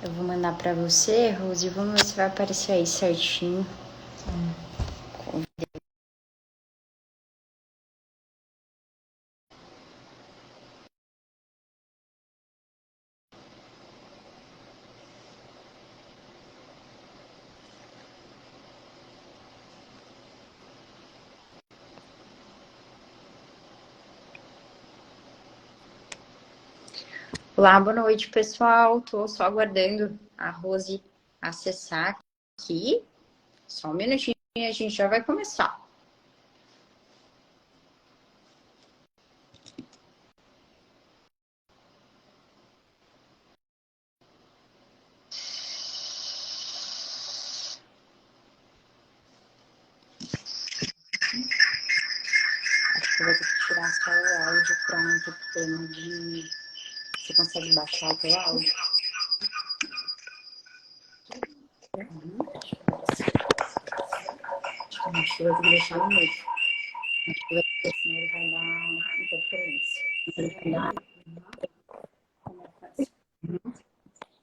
Eu vou mandar pra você, Rose, e vamos ver se vai aparecer aí certinho. Olá, boa noite, pessoal. Tô só aguardando a Rose acessar aqui. Só um minutinho e a gente já vai começar. Acho que eu vou ter que tirar só o áudio para não ter problema de... Você consegue baixar o teu áudio? Acho que eu vou ter que deixar no meio. Acho que vai ter, senão ele vai dar interferência. Ele vai dar... Como é que faz?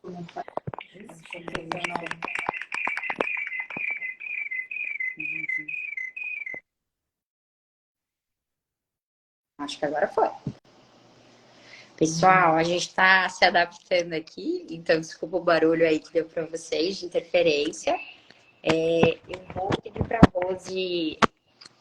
Como é que faz? Acho que agora foi. Pessoal, a gente está se adaptando aqui, então desculpa o barulho aí que deu para vocês de interferência. Eu vou pedir para a Rose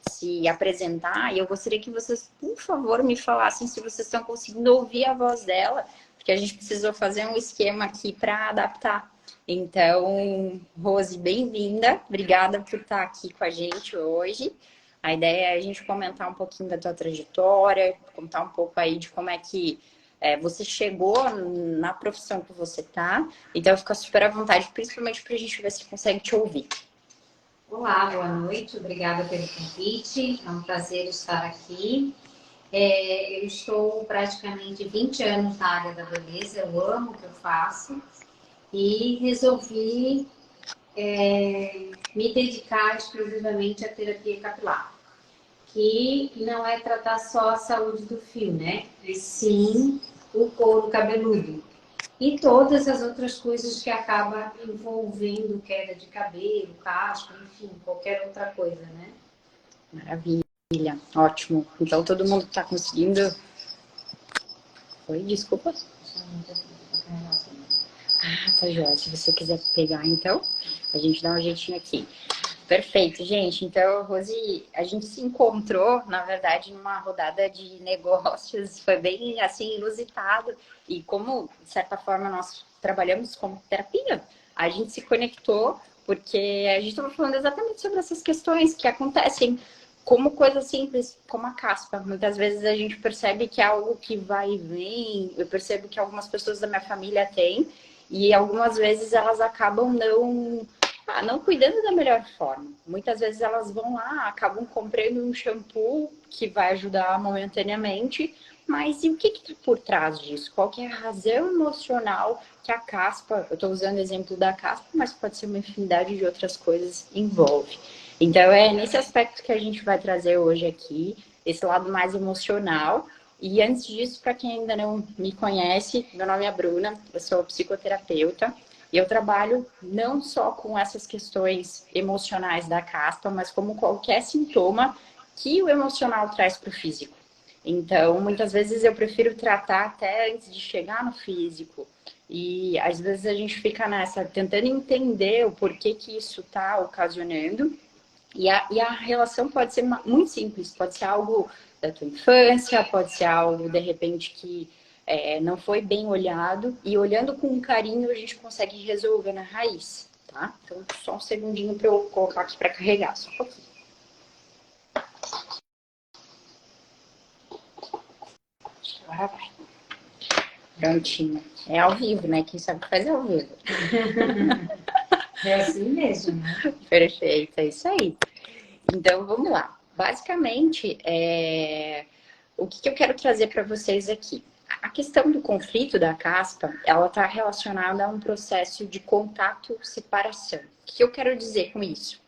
se apresentar e eu gostaria que vocês, por favor, me falassem se vocês estão conseguindo ouvir a voz dela, porque a gente precisou fazer um esquema aqui para adaptar. Então, Rose, bem-vinda. Obrigada por estar aqui com a gente hoje. A ideia é a gente comentar um pouquinho da tua trajetória, contar um pouco aí de como é que você chegou na profissão que você está. Então, fica super à vontade, principalmente para a gente ver se consegue te ouvir. Olá, boa noite, obrigada pelo convite, é um prazer estar aqui. Eu estou praticamente 20 anos na área da beleza, eu amo o que eu faço e resolvi me dedicar exclusivamente à terapia capilar, que não é tratar só a saúde do fio, né? E sim o couro cabeludo. E todas as outras coisas que acaba envolvendo queda de cabelo, casco, enfim, qualquer outra coisa, né? Maravilha, ótimo. Então todo mundo está conseguindo. Oi, desculpa. Ah, tá jóia. Se você quiser pegar, então, a gente dá um jeitinho aqui. Perfeito, gente. Então, Rose, a gente se encontrou, na verdade, numa rodada de negócios. Foi bem, assim, inusitado. E como, de certa forma, nós trabalhamos com terapia, a gente se conectou porque a gente estava falando exatamente sobre essas questões que acontecem como coisa simples, como a caspa. Muitas vezes a gente percebe que é algo que vai e vem. Eu percebo que algumas pessoas da minha família têm e algumas vezes elas acabam não cuidando da melhor forma. Muitas vezes elas vão lá, acabam comprando um shampoo que vai ajudar momentaneamente, mas e o que está por trás disso? Qual que é a razão emocional que a caspa, eu estou usando o exemplo da caspa, mas pode ser uma infinidade de outras coisas, envolve. Então é nesse aspecto que a gente vai trazer hoje aqui, esse lado mais emocional. E antes disso, para quem ainda não me conhece, meu nome é Bruna, eu sou psicoterapeuta e eu trabalho não só com essas questões emocionais da caspa, mas como qualquer sintoma que o emocional traz para o físico. Então, muitas vezes eu prefiro tratar até antes de chegar no físico. E às vezes a gente fica nessa, tentando entender o porquê que isso está ocasionando. E a relação pode ser muito simples, pode ser algo da tua infância, pode ser algo, de repente, que não foi bem olhado. E olhando com carinho, a gente consegue resolver na raiz, tá? Então, só um segundinho para eu colocar aqui para carregar, só um pouquinho. Agora vai. Prontinho. É ao vivo, né? Quem sabe faz ao vivo. É assim mesmo, né? Perfeito, é isso aí. Então, vamos lá. Basicamente, o que eu quero trazer para vocês aqui? A questão do conflito da caspa, ela está relacionada a um processo de contato-separação. O que eu quero dizer com isso?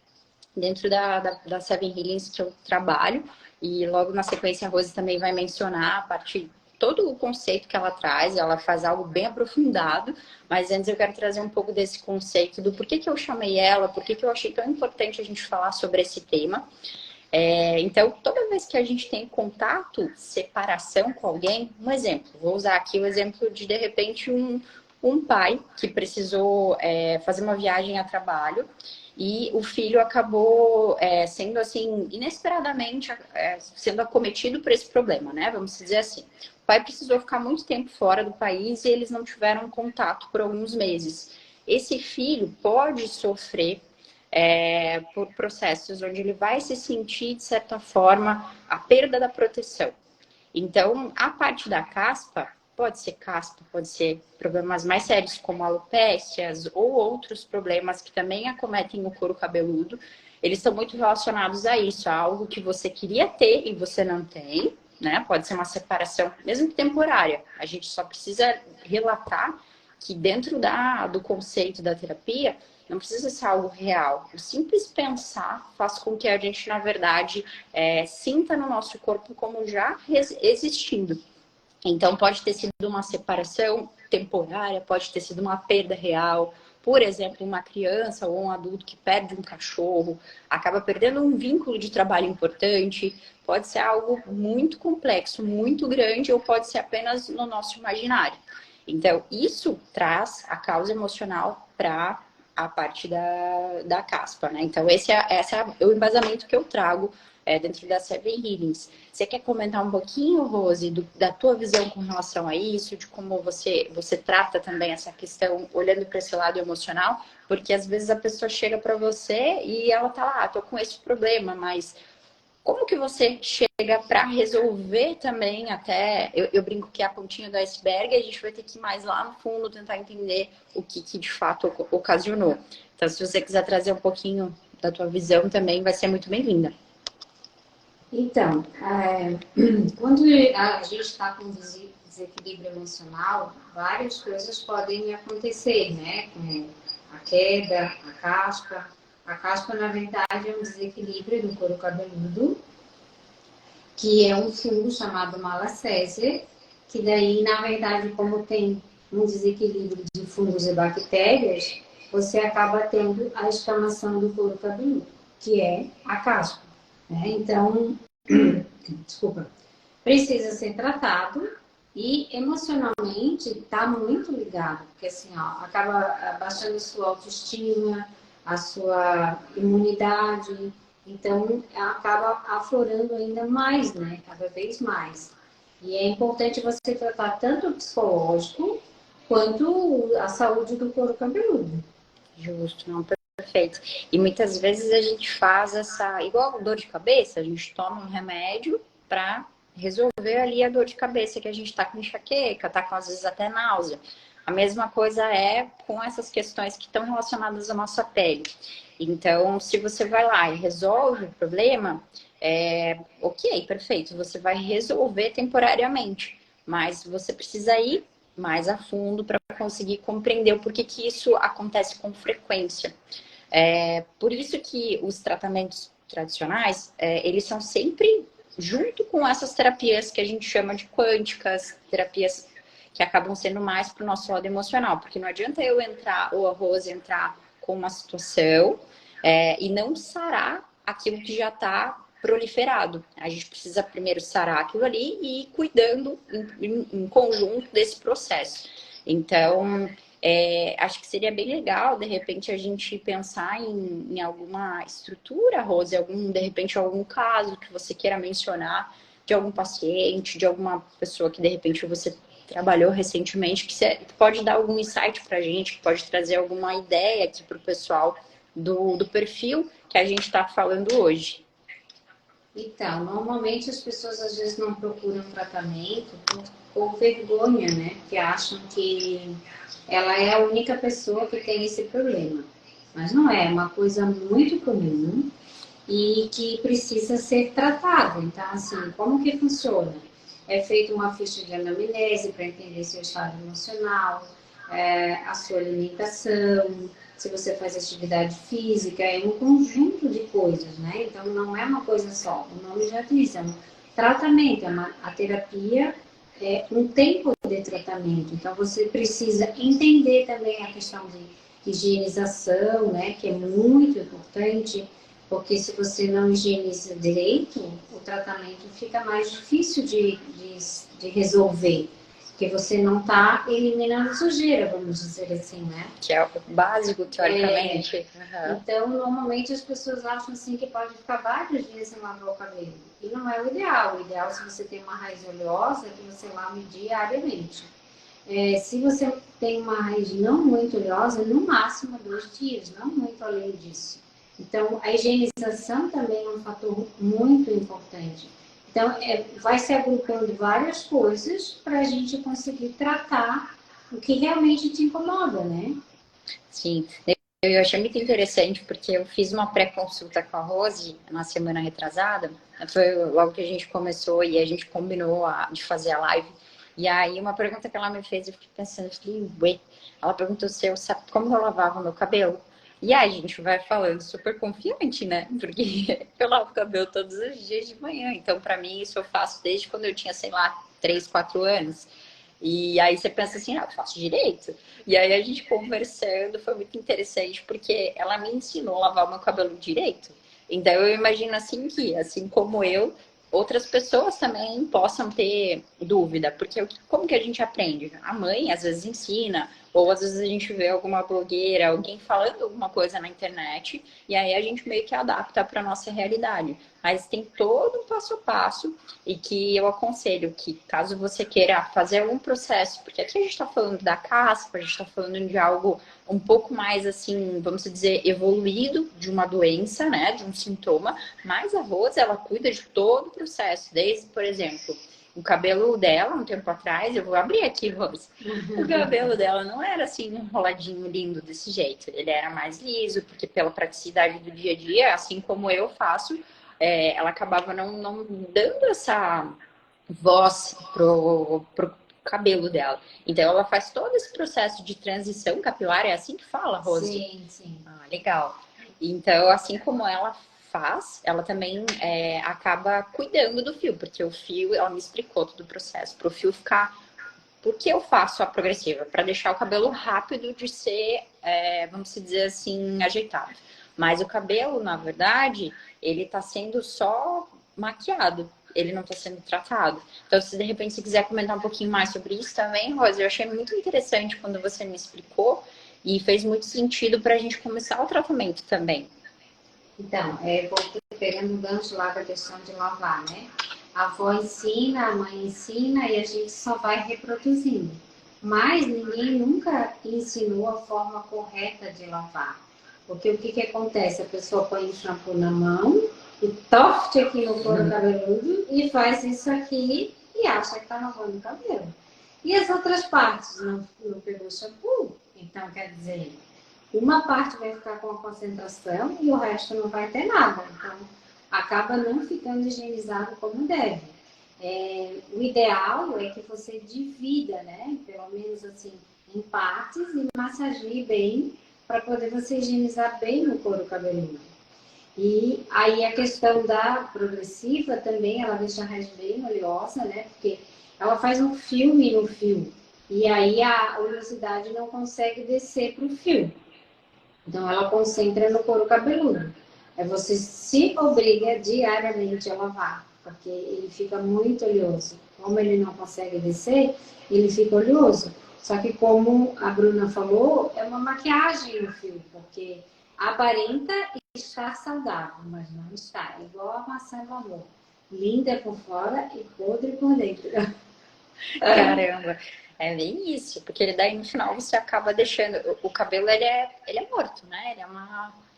Dentro da Seven Healings que eu trabalho, e logo na sequência a Rose também vai mencionar a parte todo o conceito que ela traz, ela faz algo bem aprofundado, mas antes eu quero trazer um pouco desse conceito do porquê que eu chamei ela, porquê que eu achei tão importante a gente falar sobre esse tema. Então, toda vez que a gente tem contato, separação com alguém, um exemplo, vou usar aqui o exemplo de repente, um pai que precisou fazer uma viagem a trabalho e o filho acabou sendo, assim, inesperadamente sendo acometido por esse problema, né? Vamos dizer assim. O pai precisou ficar muito tempo fora do país e eles não tiveram contato por alguns meses. Esse filho pode sofrer por processos onde ele vai se sentir, de certa forma, a perda da proteção. Então, a parte da caspa, pode ser problemas mais sérios, como alopécias ou outros problemas que também acometem o couro cabeludo, eles estão muito relacionados a isso, a algo que você queria ter e você não tem, né? Pode ser uma separação, mesmo que temporária. A gente só precisa relatar que dentro do conceito da terapia, não precisa ser algo real. O simples pensar faz com que a gente, na verdade, sinta no nosso corpo como já existindo. Então, pode ter sido uma separação temporária, pode ter sido uma perda real. Por exemplo, uma criança ou um adulto que perde um cachorro, acaba perdendo um vínculo de trabalho importante. Pode ser algo muito complexo, muito grande, ou pode ser apenas no nosso imaginário. Então, isso traz a causa emocional para a parte da caspa, né? Então, esse é o embasamento que eu trago dentro das Seven Healings. Você quer comentar um pouquinho, Rose, da tua visão com relação a isso, de como você trata também essa questão olhando para esse lado emocional? Porque às vezes a pessoa chega para você e ela tá lá, tô com esse problema, mas como que você chega para resolver também até... Eu brinco que é a pontinha do iceberg, a gente vai ter que ir mais lá no fundo, tentar entender o que de fato ocasionou. Então, se você quiser trazer um pouquinho da tua visão também, vai ser muito bem-vinda. Então, quando a gente está com desequilíbrio emocional, várias coisas podem acontecer, né? Como a queda, a caspa. A caspa, na verdade, é um desequilíbrio do couro cabeludo, que é um fungo chamado Malassezia, que daí, na verdade, como tem um desequilíbrio de fungos e bactérias, você acaba tendo a escamação do couro cabeludo, que é a caspa. Então, desculpa, precisa ser tratado e emocionalmente está muito ligado, porque assim, acaba baixando a sua autoestima, a sua imunidade, então acaba aflorando ainda mais, né? Cada vez mais. E é importante você tratar tanto o psicológico quanto a saúde do couro cabeludo. Justo, não, perfeito. E muitas vezes a gente faz igual dor de cabeça, a gente toma um remédio para resolver ali a dor de cabeça que a gente está com enxaqueca, está com às vezes até náusea. A mesma coisa é com essas questões que estão relacionadas à nossa pele. Então, se você vai lá e resolve o problema, ok, perfeito, você vai resolver temporariamente, mas você precisa ir mais a fundo para conseguir compreender o porquê que isso acontece com frequência. Por isso que os tratamentos tradicionais, eles são sempre junto com essas terapias que a gente chama de quânticas, terapias que acabam sendo mais para o nosso lado emocional, porque não adianta eu entrar, ou a Rose entrar com uma situação e não sarar aquilo que já está proliferado. A gente precisa primeiro sarar aquilo ali e ir cuidando em conjunto desse processo. Então, acho que seria bem legal, de repente, a gente pensar em alguma estrutura, Rose, de repente, algum caso que você queira mencionar de algum paciente, de alguma pessoa que, de repente, você trabalhou recentemente, que você pode dar algum insight para a gente, que pode trazer alguma ideia aqui para o pessoal do perfil que a gente está falando hoje. Então, normalmente as pessoas às vezes não procuram tratamento por vergonha, né? Que acham que ela é a única pessoa que tem esse problema. Mas não é, é uma coisa muito comum e que precisa ser tratada. Então, assim, como que funciona? É feita uma ficha de anamnese para entender seu estado emocional, a sua alimentação, se você faz atividade física, é um conjunto de coisas, né? Então, não é uma coisa só. O nome já diz, é um tratamento, a terapia um tempo de tratamento. Então, você precisa entender também a questão de higienização, né? Que é muito importante, porque se você não higieniza direito, o tratamento fica mais difícil de resolver, porque você não está eliminando sujeira, vamos dizer assim, né? Que é o básico, teoricamente. Então, normalmente as pessoas acham assim que pode ficar vários dias sem lavar o cabelo. E não é o ideal. O ideal, se você tem uma raiz oleosa, é que você lave diariamente. Se você tem uma raiz não muito oleosa, no máximo 2 dias, não muito além disso. Então, a higienização também é um fator muito importante. Então, vai se agrupando várias coisas para a gente conseguir tratar o que realmente te incomoda, né? Sim. Eu achei muito interessante porque eu fiz uma pré-consulta com a Rose na semana retrasada. Foi logo que a gente começou e a gente combinou de fazer a live. E aí, uma pergunta que ela me fez, eu fiquei pensando, eu falei, ué. Ela perguntou se eu sabia como eu lavava meu cabelo. E aí, a gente vai falando super confiante, né? Porque eu lavo o cabelo todos os dias de manhã. Então, para mim, isso eu faço desde quando eu tinha, sei lá, 3, 4 anos. E aí você pensa assim, eu faço direito. E aí a gente conversando, foi muito interessante, porque ela me ensinou a lavar o meu cabelo direito. Então eu imagino assim que, assim como eu, outras pessoas também possam ter dúvida, porque como que a gente aprende? A mãe às vezes ensina, ou às vezes a gente vê alguma blogueira, alguém falando alguma coisa na internet, e aí a gente meio que adapta para nossa realidade. Mas tem todo um passo a passo e que eu aconselho que, caso você queira fazer algum processo, porque aqui a gente está falando da caspa, a gente está falando de algo um pouco mais, assim, vamos dizer, evoluído de uma doença, né, de um sintoma, mas a Rose, ela cuida de todo o processo, desde, por exemplo, o cabelo dela, um tempo atrás, eu vou abrir aqui, Rose, o cabelo dela não era assim, enroladinho, lindo desse jeito, ele era mais liso, porque pela praticidade do dia a dia, assim como eu faço, ela acabava não dando essa voz pro cabelo dela. Então, ela faz todo esse processo de transição capilar, é assim que fala, Rose? Sim, sim. Ah, legal. Então, assim como ela faz, ela também acaba cuidando do fio, porque o fio, ela me explicou todo o processo, para o fio ficar. Por que eu faço a progressiva? Para deixar o cabelo rápido de ser, vamos dizer assim, ajeitado. Mas o cabelo, na verdade, ele está sendo só maquiado. Ele não está sendo tratado. Então, se de repente você quiser comentar um pouquinho mais sobre isso também, Rosa, eu achei muito interessante quando você me explicou e fez muito sentido para a gente começar o tratamento também. Então, pegando o gancho lá da questão de lavar, né? A avó ensina, a mãe ensina e a gente só vai reproduzindo. Mas ninguém nunca ensinou a forma correta de lavar. Porque o que acontece? A pessoa põe o shampoo na mão e torce aqui no couro cabeludo e faz isso aqui e acha que está lavando o cabelo. E as outras partes não pegou shampoo. Então, quer dizer, uma parte vai ficar com a concentração e o resto não vai ter nada. Então, acaba não ficando higienizado como deve. O ideal é que você divida, né? Pelo menos assim, em partes e massageie bem para poder você higienizar bem o couro cabeludo. E aí a questão da progressiva também, ela deixa a raiz bem oleosa, né? Porque ela faz um filme no fio. E aí a oleosidade não consegue descer para o fio. Então, ela concentra no couro cabeludo. Aí você se obriga diariamente a lavar, porque ele fica muito oleoso. Como ele não consegue descer, ele fica oleoso. Só que, como a Bruna falou, é uma maquiagem no fio, porque aparenta estar saudável, mas não está. É igual a maçã do amor. Linda por fora e podre por dentro. Caramba, é bem isso, porque daí no final você acaba deixando. O cabelo ele é morto, né? Ele é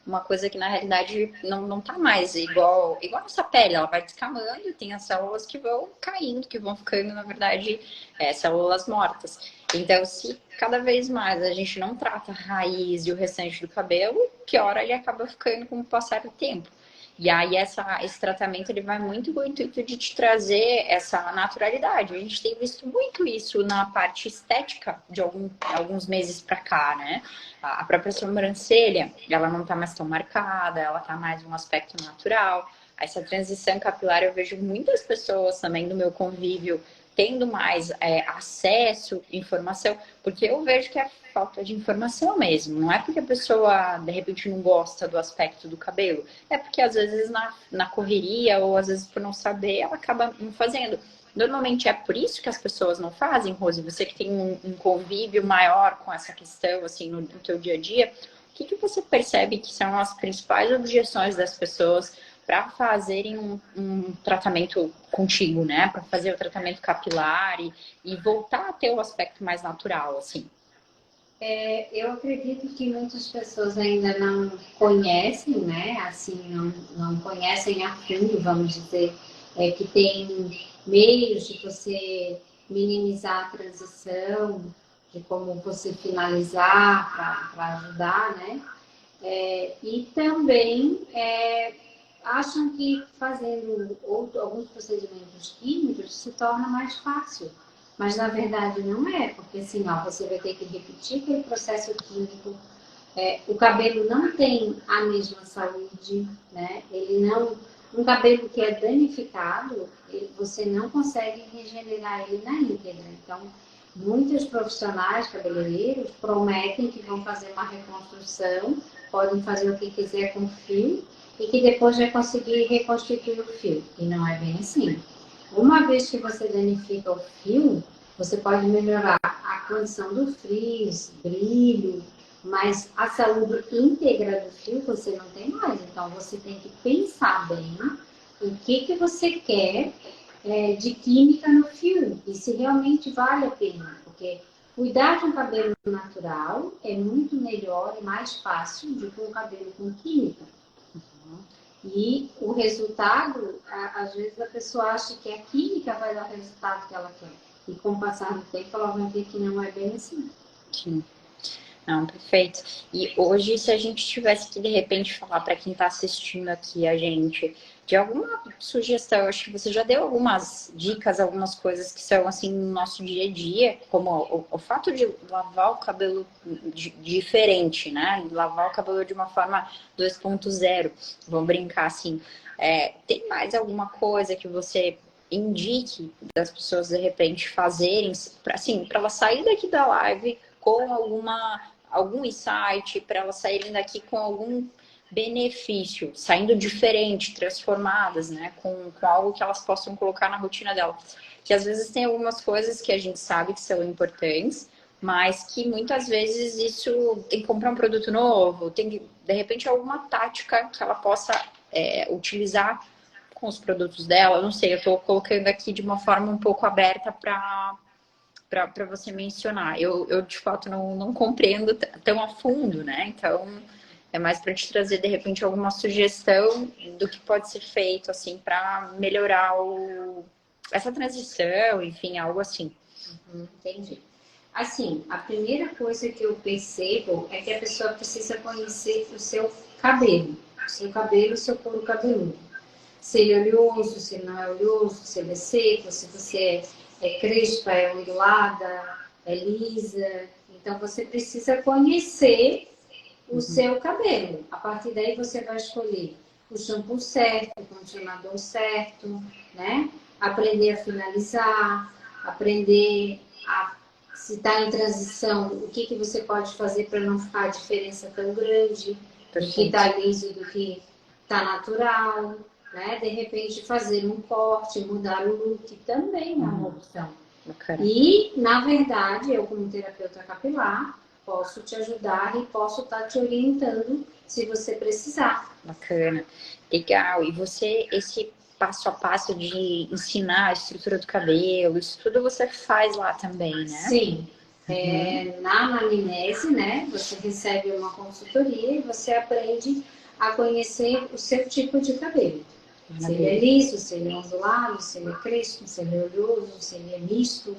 uma coisa que na realidade não tá mais igual a nossa pele, ela vai descamando e tem as células que vão caindo, que vão ficando, na verdade, células mortas. Então, se cada vez mais a gente não trata a raiz e o restante do cabelo, pior ele acaba ficando com o passar do tempo. E aí esse tratamento ele vai muito com o intuito de te trazer essa naturalidade. A gente tem visto muito isso na parte estética de alguns meses para cá, né? A própria sobrancelha, ela não tá mais tão marcada, ela tá mais um aspecto natural. Essa transição capilar eu vejo muitas pessoas também do meu convívio tendo mais acesso, informação, porque eu vejo que é falta de informação mesmo. Não é porque a pessoa, de repente, não gosta do aspecto do cabelo. É porque, às vezes, na correria ou, às vezes, por não saber, ela acaba não fazendo. Normalmente é por isso que as pessoas não fazem, Rose? Você que tem um convívio maior com essa questão, assim, no teu dia a dia, o que você percebe que são as principais objeções das pessoas para fazerem um tratamento contigo, né? Para fazer o tratamento capilar e voltar a ter o aspecto mais natural, assim. Eu acredito que muitas pessoas ainda não conhecem, né? Assim, não conhecem a fundo, vamos dizer, que tem meios de você minimizar a transição, de como você finalizar para ajudar, né? E também acham que fazendo alguns procedimentos químicos se torna mais fácil. Mas na verdade não é, porque senão você vai ter que repetir aquele processo químico. O cabelo não tem a mesma saúde, né? Ele não, um cabelo que é danificado, você não consegue regenerar ele na íntegra. Então, muitos profissionais cabeleireiros prometem que vão fazer uma reconstrução, podem fazer o que quiser com o fio e que depois vai conseguir reconstituir o fio. E não é bem assim. Uma vez que você danifica o fio, você pode melhorar a condição do frizz, brilho, mas a saúde íntegra do fio você não tem mais. Então você tem que pensar bem o que você quer de química no fio e se realmente vale a pena. Porque cuidar de um cabelo natural é muito melhor e mais fácil do que um cabelo com química. E o resultado, às vezes a pessoa acha que a química vai dar o resultado que ela quer. E com o passar do tempo, ela vai ver que não é bem assim. Sim. Não, perfeito. E hoje, se a gente tivesse que, de repente, falar para quem está assistindo aqui a gente de alguma sugestão, acho que você já deu algumas dicas, algumas coisas que são, assim, no nosso dia a dia, como o fato de lavar o cabelo diferente, né? Lavar o cabelo de uma forma 2.0, vamos brincar assim. Tem mais alguma coisa que você indique das pessoas, de repente, fazerem, assim, para ela sair daqui da live com algum insight, para elas saírem daqui com algum benefício, saindo diferente, transformadas, né? Com algo que elas possam colocar na rotina delas. Que às vezes tem algumas coisas que a gente sabe que são importantes, mas que muitas vezes isso tem que comprar um produto novo, tem que, de repente, alguma tática que ela possa utilizar com os produtos dela. Eu não sei, eu estou colocando aqui de uma forma um pouco aberta para você mencionar. Eu de fato não compreendo tão a fundo, né? Então é mais para te trazer de repente alguma sugestão do que pode ser feito assim para melhorar essa transição, enfim, algo assim. Entendi. Assim, a primeira coisa que eu percebo é que a pessoa precisa conhecer o seu cabelo, o seu couro cabeludo. Se ele é oleoso, se ele não é oleoso, se ele é seco, se você é crespa, é ondulada, é lisa. Então você precisa conhecer o seu cabelo. A partir daí você vai escolher o shampoo certo, o condicionador certo, né? Aprender a finalizar, aprender a se está em transição, o que você pode fazer para não ficar a diferença tão grande do que está liso do que está natural, né? De repente fazer um corte, mudar o look também é uma opção. Bacana. E, na verdade, eu como terapeuta capilar, posso te ajudar e posso estar te orientando se você precisar. Bacana. Legal. E você, esse passo a passo de ensinar a estrutura do cabelo, isso tudo você faz lá também, né? Sim. Na anamnese, né, você recebe uma consultoria e você aprende a conhecer o seu tipo de cabelo. Se ele é liso, se ele é ondulado, se ele é crespo, se ele é oleoso, se ele é misto.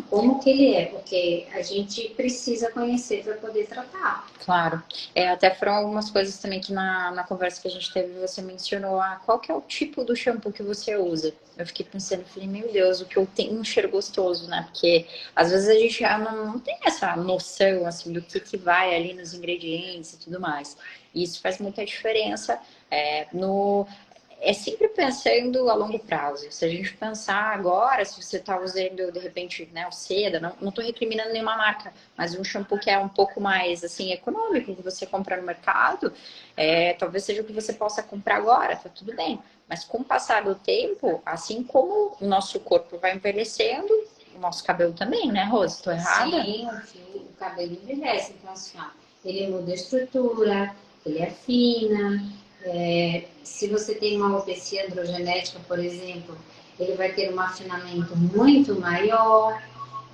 Como que ele é, porque a gente precisa conhecer para poder tratar. Claro. Até foram algumas coisas também que na conversa que a gente teve, você mencionou qual que é o tipo do shampoo que você usa. Eu fiquei pensando, falei, meu Deus, o que eu tenho um cheiro gostoso, né? Porque às vezes a gente já não tem essa noção, assim, do que vai ali nos ingredientes e tudo mais. E isso faz muita diferença é sempre pensando a longo prazo. Se a gente pensar agora, se você está usando, de repente, né, o Seda, não estou recriminando nenhuma marca, mas um shampoo que é um pouco mais, assim, econômico, que você compra no mercado, talvez seja o que você possa comprar agora, tá tudo bem. Mas com o passar do tempo, assim como o nosso corpo vai envelhecendo, o nosso cabelo também, né, Rose? Estou errada? Sim, o cabelo envelhece. Então, assim, ó, ele muda a estrutura, ele afina. Se você tem uma alopecia androgenética, por exemplo, ele vai ter um afinamento muito maior.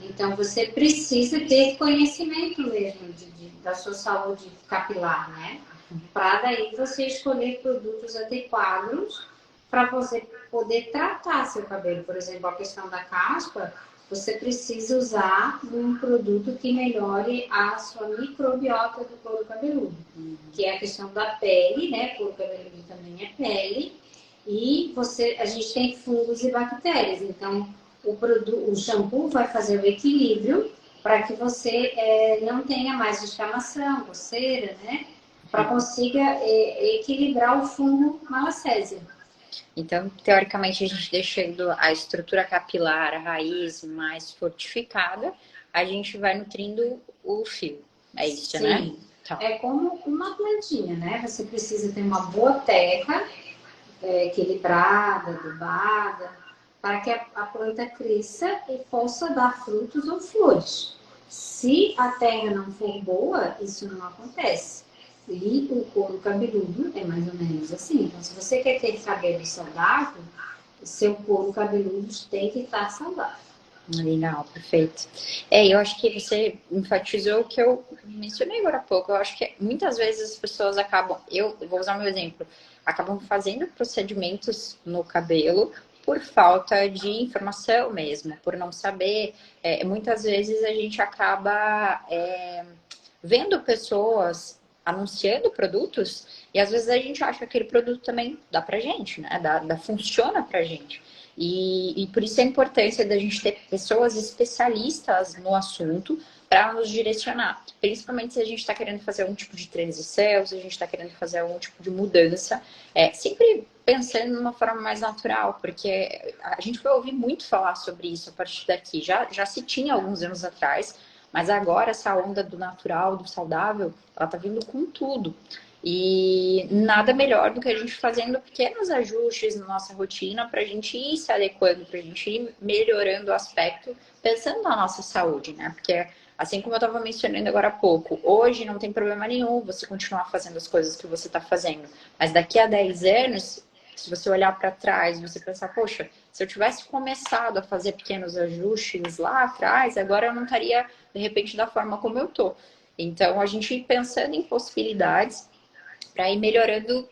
Então, você precisa ter conhecimento mesmo da sua saúde capilar, né? Para daí você escolher produtos adequados para você poder tratar seu cabelo. Por exemplo, a questão da caspa, você precisa usar um produto que melhore a sua microbiota do couro cabeludo, que é a questão da pele, né? Couro cabeludo também é pele. E a gente tem fungos e bactérias. Então, o shampoo vai fazer o equilíbrio para que você não tenha mais descamação, coceira, né? Para consiga equilibrar o fungo malacésia. Então, teoricamente, a gente deixando a estrutura capilar, a raiz mais fortificada, a gente vai nutrindo o fio. É isso, Sim. né? Então. É como uma plantinha, né? Você precisa ter uma boa terra, equilibrada, adubada, para que a planta cresça e possa dar frutos ou flores. Se a terra não for boa, isso não acontece. E o couro cabeludo é mais ou menos assim. Então, se você quer ter cabelo saudável, o seu couro cabeludo tem que estar saudável. Legal, perfeito. Eu acho que você enfatizou o que eu mencionei agora há pouco. Eu acho que muitas vezes as pessoas acabam, eu vou usar o meu exemplo, acabam fazendo procedimentos no cabelo por falta de informação mesmo, por não saber. Muitas vezes a gente acaba vendo pessoas anunciando produtos e às vezes a gente acha que aquele produto também dá pra gente, né? Funciona pra gente. E por isso a importância da gente ter pessoas especialistas no assunto para nos direcionar. Principalmente se a gente está querendo fazer algum tipo de transição, se a gente está querendo fazer algum tipo de mudança. Sempre pensando numa forma mais natural, porque a gente vai ouvir muito falar sobre isso a partir daqui. Já se tinha alguns anos atrás, mas agora essa onda do natural, do saudável, ela tá vindo com tudo. E nada melhor do que a gente fazendo pequenos ajustes na nossa rotina para a gente ir se adequando, para a gente ir melhorando o aspecto, pensando na nossa saúde, né? Porque, assim como eu estava mencionando agora há pouco, hoje não tem problema nenhum você continuar fazendo as coisas que você está fazendo. Mas daqui a 10 anos, se você olhar para trás e você pensar, poxa, se eu tivesse começado a fazer pequenos ajustes lá atrás, agora eu não estaria, de repente, da forma como eu tô. Então, a gente ir pensando em possibilidades para ir melhorando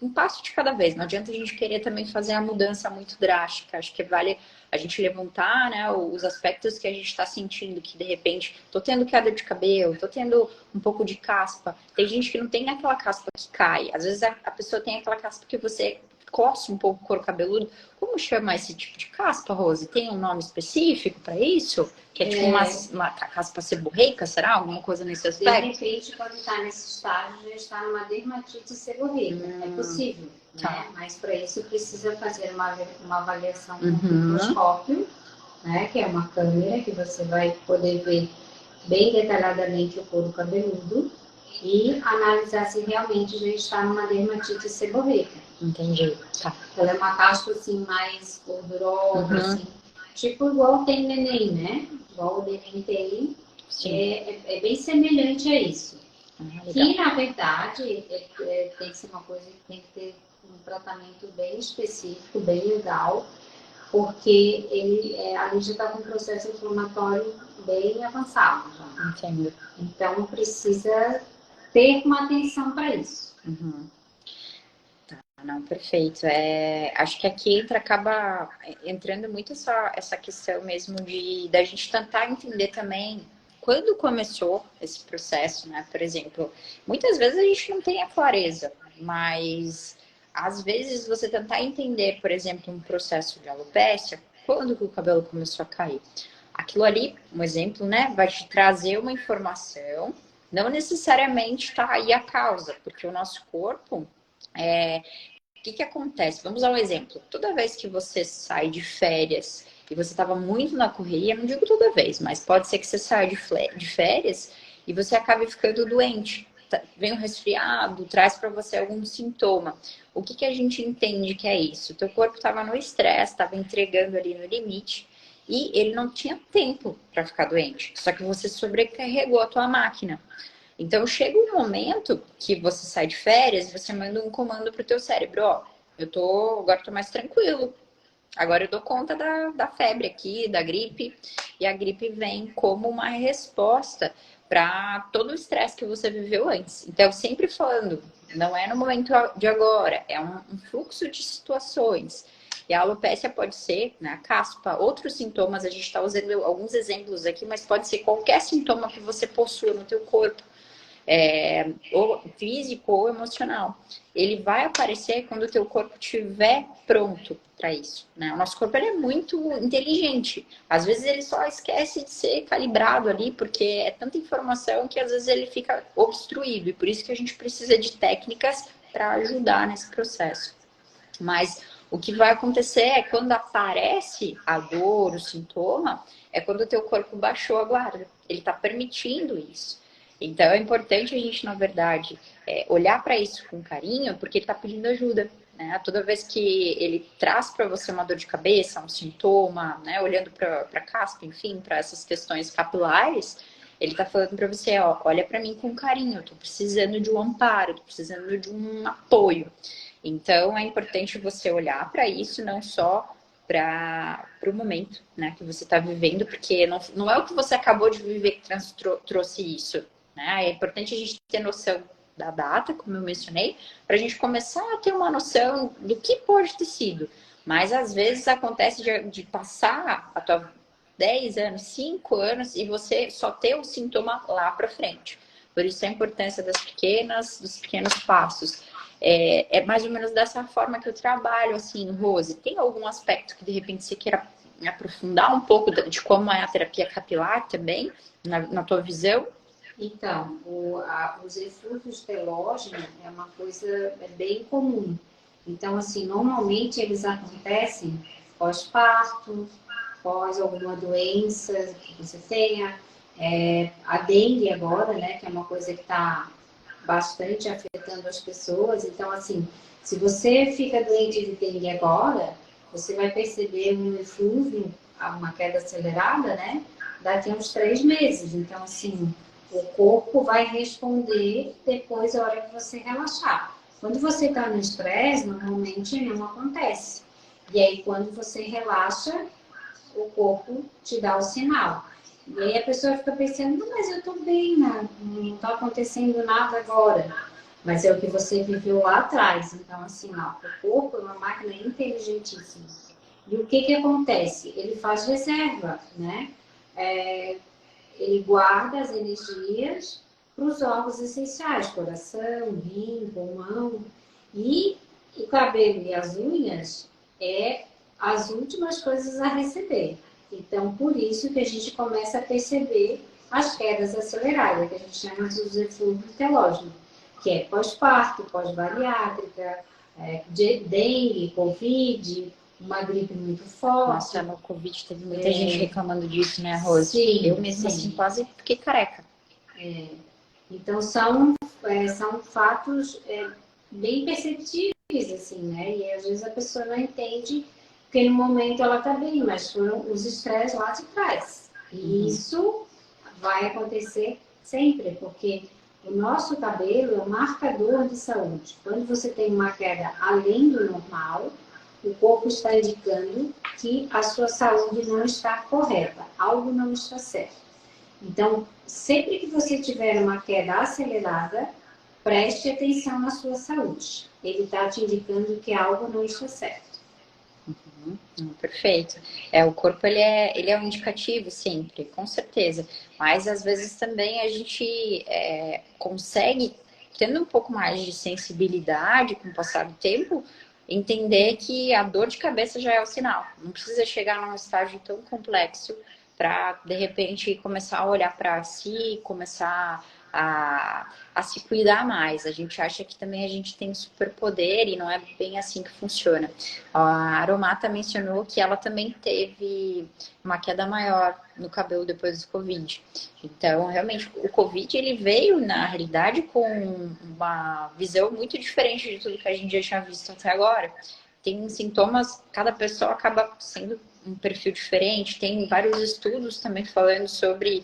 um passo de cada vez. Não adianta a gente querer também fazer a mudança muito drástica. Acho que vale a gente levantar, né, os aspectos que a gente está sentindo, que de repente tô tendo queda de cabelo, tô tendo um pouco de caspa. Tem gente que não tem aquela caspa que cai. Às vezes a pessoa tem aquela caspa que você coça um pouco o couro cabeludo. Como chama esse tipo de caspa, Rose? Tem um nome específico para isso? Que é tipo uma caspa seborreica, será? Alguma coisa nesse aspecto? De repente, quando está nesse estágio, já está numa dermatite seborreica. É possível, né? Mas para isso precisa fazer uma avaliação com microscópio, né? Que é uma câmera que você vai poder ver bem detalhadamente o couro cabeludo e analisar se realmente já está numa dermatite seborreica. Entendi. Tá. Ela é uma caspa assim mais gordurosa, assim, tipo igual tem neném, né? Igual o neném tem. É bem semelhante a isso. Que, na verdade, tem que ser uma coisa que tem que ter um tratamento bem específico, bem legal, porque ali já está com um processo inflamatório bem avançado. Já. Entendo. Então, precisa ter uma atenção para isso. Não, perfeito. Acho que aqui acaba entrando muito essa questão mesmo da gente tentar entender também quando começou esse processo, né? Por exemplo, muitas vezes a gente não tem a clareza, mas às vezes você tentar entender, por exemplo, um processo de alopecia, quando que o cabelo começou a cair. Aquilo ali, um exemplo, né? Vai te trazer uma informação, não necessariamente tá aí a causa, porque o nosso corpo O que que acontece? Vamos dar um exemplo. Toda vez que você sai de férias e você estava muito na correria, não digo toda vez, mas pode ser que você saia de férias e você acabe ficando doente. Vem um resfriado, traz para você algum sintoma. O que que a gente entende que é isso? O teu corpo estava no estresse, estava entregando ali no limite e ele não tinha tempo para ficar doente. Só que você sobrecarregou a tua máquina. Então chega um momento que você sai de férias e você manda um comando pro teu cérebro, ó, agora tô mais tranquilo. Agora eu dou conta da febre aqui, da gripe, e a gripe vem como uma resposta para todo o estresse que você viveu antes. Então, sempre falando, não é no momento de agora, é um fluxo de situações. E a alopécia pode ser, né, a caspa, outros sintomas, a gente está usando alguns exemplos aqui, mas pode ser qualquer sintoma que você possua no teu corpo. Ou físico ou emocional. Ele vai aparecer quando o teu corpo estiver pronto para isso, né? O nosso corpo ele é muito inteligente. Às vezes ele só esquece de ser calibrado ali, porque é tanta informação que às vezes ele fica obstruído. E por isso que a gente precisa de técnicas para ajudar nesse processo. Mas o que vai acontecer é quando aparece a dor, o sintoma, é quando o teu corpo baixou a guarda. Ele está permitindo isso. Então é importante a gente, na verdade, olhar para isso com carinho, porque ele está pedindo ajuda. Né? Toda vez que ele traz para você uma dor de cabeça, um sintoma, né? Olhando para a caspa, enfim, para essas questões capilares, ele está falando para você, ó, olha para mim com carinho, eu estou precisando de um amparo, estou precisando de um apoio. Então é importante você olhar para isso, não só para o momento, né, que você está vivendo, porque não é o que você acabou de viver que trouxe isso. Né? É importante a gente ter noção da data, como eu mencionei, para a gente começar a ter uma noção do que pode ter sido. Mas às vezes acontece de passar a tua 10 anos, 5 anos e você só ter o sintoma lá para frente. Por isso a importância dos pequenos passos. É mais ou menos dessa forma que eu trabalho, assim, Rose. Tem algum aspecto que de repente você queira aprofundar um pouco de como é a terapia capilar também, na tua visão? Então, os eflúvios telógenos é uma coisa bem comum. Então, assim, normalmente eles acontecem pós-parto, pós alguma doença que você tenha. A dengue agora, né, que é uma coisa que está bastante afetando as pessoas. Então, assim, se você fica doente de dengue agora, você vai perceber um eflúvio, uma queda acelerada, né, daqui a uns 3 meses. Então, assim, o corpo vai responder depois da hora que você relaxar. Quando você está no estresse, normalmente não acontece. E aí, quando você relaxa, o corpo te dá o sinal. E aí a pessoa fica pensando, não, mas eu estou bem, né? Não está acontecendo nada agora. Mas é o que você viveu lá atrás. Então, assim, ó, o corpo é uma máquina inteligentíssima. E o que acontece? Ele faz reserva, né? Ele guarda as energias para os órgãos essenciais, coração, rim, pulmão. E o cabelo e as unhas é as últimas coisas a receber. Então, por isso que a gente começa a perceber as quedas aceleradas, que a gente chama de eflúvio telógeno, que é pós-parto, pós-bariátrica, dengue, covid, uma gripe muito forte. Nossa, no Covid teve muita gente reclamando disso, né, Rose? Sim, eu mesma, sim. assim, quase fiquei careca. Então, são fatos bem perceptíveis, assim, né? E às vezes a pessoa não entende, porque no momento ela tá bem, mas foram os estresses lá de trás. E isso vai acontecer sempre, porque o nosso cabelo é um marcador de saúde. Quando você tem uma queda além do normal, o corpo está indicando que a sua saúde não está correta, algo não está certo. Então, sempre que você tiver uma queda acelerada, preste atenção na sua saúde. Ele está te indicando que algo não está certo. Perfeito. O corpo ele é um indicativo sempre, com certeza. Mas às vezes também a gente consegue, tendo um pouco mais de sensibilidade com o passar do tempo, entender que a dor de cabeça já é o sinal. Não precisa chegar num estágio tão complexo para, de repente, começar a olhar para si, começar a se cuidar mais. A gente acha que também a gente tem superpoder e não é bem assim que funciona. A Aromata mencionou que ela também teve uma queda maior no cabelo depois do Covid. Então, realmente, o Covid ele veio, na realidade, com uma visão muito diferente de tudo que a gente já tinha visto até agora. Tem sintomas, cada pessoa acaba sendo um perfil diferente. Tem vários estudos também falando sobre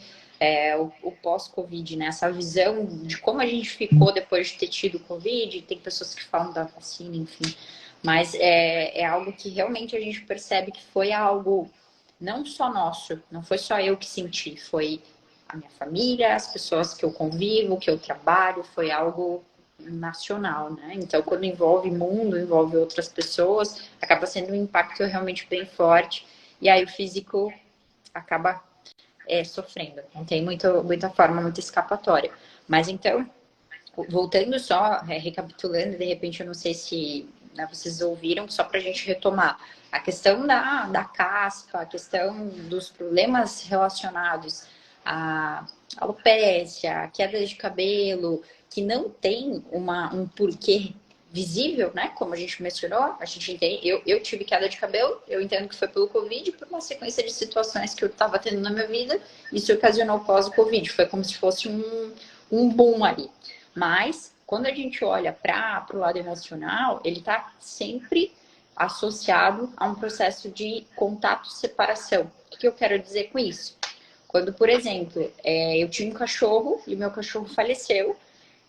o pós-Covid, né? Essa visão de como a gente ficou depois de ter tido Covid. Tem pessoas que falam da vacina, enfim. Mas é algo que realmente a gente percebe que foi algo não só nosso, não foi só eu que senti, foi a minha família, as pessoas que eu convivo, que eu trabalho, foi algo nacional, né? Então, quando envolve mundo, envolve outras pessoas, acaba sendo um impacto realmente bem forte. E aí o físico acaba sofrendo. Não tem muita forma, muita escapatória. Mas então, voltando só, recapitulando, de repente, eu não sei se vocês ouviram, só para a gente retomar. A questão da caspa, a questão dos problemas relacionados à alopecia, à queda de cabelo, que não tem um porquê visível, né? Como a gente mencionou, a gente entende. Eu tive queda de cabelo, eu entendo que foi pelo Covid, por uma sequência de situações que eu estava tendo na minha vida, isso ocasionou pós-Covid. Foi como se fosse um boom ali. Mas, quando a gente olha para o lado emocional, ele está sempre associado a um processo de contato-separação. O que eu quero dizer com isso? Quando, por exemplo, eu tinha um cachorro e o meu cachorro faleceu,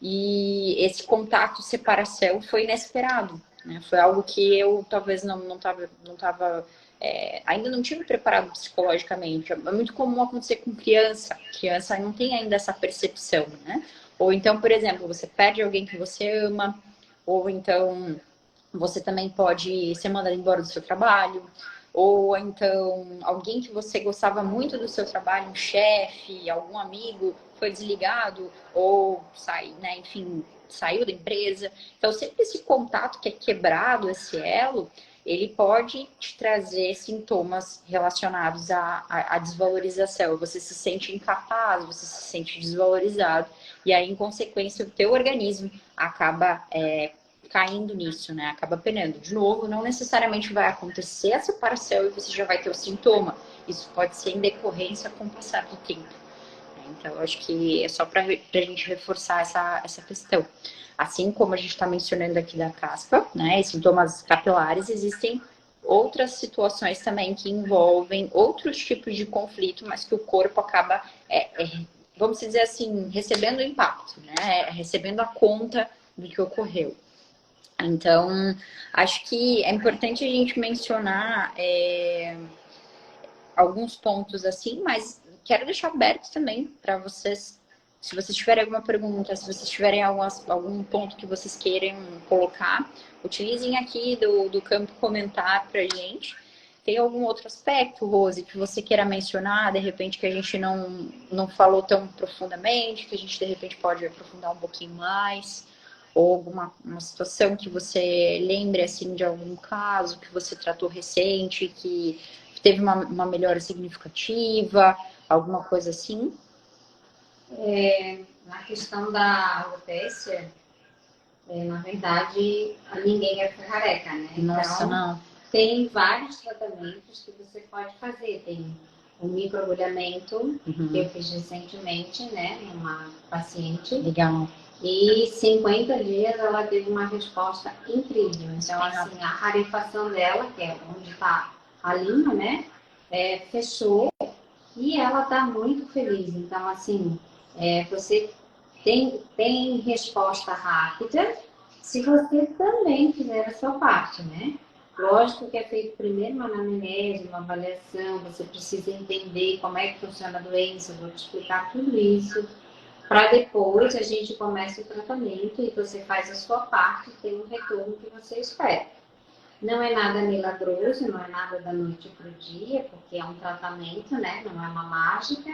e esse contato-separação foi inesperado, né? Foi algo que eu talvez não estava ainda não tive preparado psicologicamente. É muito comum acontecer com criança. Criança não tem ainda essa percepção, né? Ou então, por exemplo, você perde alguém que você ama, ou então você também pode ser mandado embora do seu trabalho, ou então alguém que você gostava muito do seu trabalho, um chefe, algum amigo, foi desligado, ou né, enfim, saiu da empresa. Então, sempre esse contato que é quebrado, esse elo, ele pode te trazer sintomas relacionados à desvalorização. Você se sente incapaz, você se sente desvalorizado, e aí, em consequência, o teu organismo acaba caindo nisso, né? Acaba penando. De novo, não necessariamente vai acontecer a separação e você já vai ter o sintoma. Isso pode ser em decorrência com o passar do tempo. Então, eu acho que é só para a gente reforçar essa questão. Assim como a gente está mencionando aqui da caspa, né? E sintomas capilares, existem outras situações também que envolvem outros tipos de conflito, mas que o corpo acaba, vamos dizer assim, recebendo o impacto, né? Recebendo a conta do que ocorreu. Então, acho que é importante a gente mencionar alguns pontos assim, mas quero deixar aberto também para vocês, se vocês tiverem alguma pergunta, se vocês tiverem algum ponto que vocês queiram colocar, utilizem aqui do campo comentar para a gente. Tem algum outro aspecto, Rose, que você queira mencionar, de repente, que a gente não falou tão profundamente, que a gente, de repente, pode aprofundar um pouquinho mais? Ou alguma uma situação que você lembre, assim, de algum caso que você tratou recente, que teve uma melhora significativa, alguma coisa assim? Na questão da alopecia, na verdade, ninguém é careca, né? Nossa, então, não. Tem vários tratamentos que você pode fazer. Tem o microagulhamento, que eu fiz recentemente, né? Uma paciente. Legal. E 50 dias ela teve uma resposta incrível. Então, assim, a rarefação dela, que é onde está a linha, né? Fechou e ela está muito feliz. Então, assim, você tem resposta rápida se você também fizer a sua parte, né? Lógico que é feito primeiro uma anamnese, uma avaliação, você precisa entender como é que funciona a doença, eu vou te explicar tudo isso, para depois a gente começa o tratamento e você faz a sua parte e tem o retorno que você espera. Não é nada milagroso, não é nada da noite para o dia, porque é um tratamento, né? Não é uma mágica.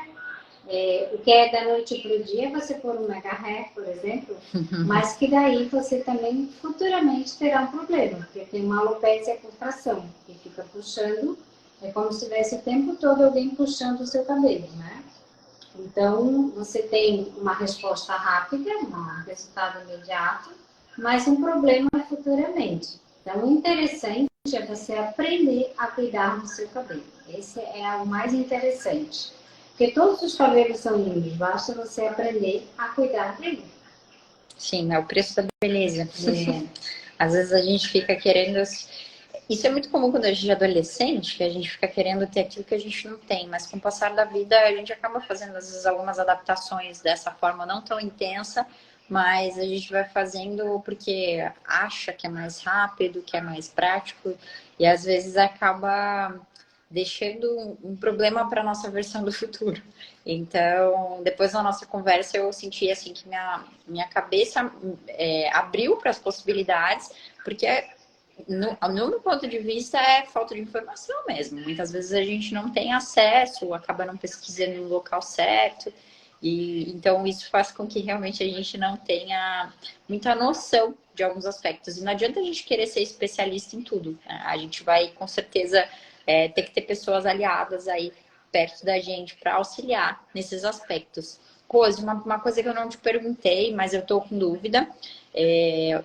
O que é da noite para o dia, você pôr um mega hair, por exemplo, mas que daí você também futuramente terá um problema, porque tem uma alopecia por tração, que fica puxando é como se tivesse o tempo todo alguém puxando o seu cabelo, né? Então, você tem uma resposta rápida, um resultado imediato, mas um problema futuramente. Então, o interessante é você aprender a cuidar do seu cabelo. Esse é o mais interessante. Porque todos os cabelos são lindos, basta você aprender a cuidar dele. Sim, é o preço da beleza. É. Às vezes a gente fica querendo... Isso é muito comum quando a gente é adolescente, que a gente fica querendo ter aquilo que a gente não tem, mas com o passar da vida a gente acaba fazendo às vezes algumas adaptações dessa forma não tão intensa, mas a gente vai fazendo porque acha que é mais rápido, que é mais prático, e às vezes acaba deixando um problema para a nossa versão do futuro. Então, depois da nossa conversa, eu senti assim que minha cabeça abriu para as possibilidades, porque no meu ponto de vista é falta de informação mesmo. Muitas vezes a gente não tem acesso, acaba não pesquisando no local certo, e então isso faz com que realmente a gente não tenha muita noção de alguns aspectos. E não adianta a gente querer ser especialista em tudo, né? A gente vai com certeza ter que ter pessoas aliadas aí perto da gente para auxiliar nesses aspectos. Rose, uma coisa que eu não te perguntei, mas eu estou com dúvida.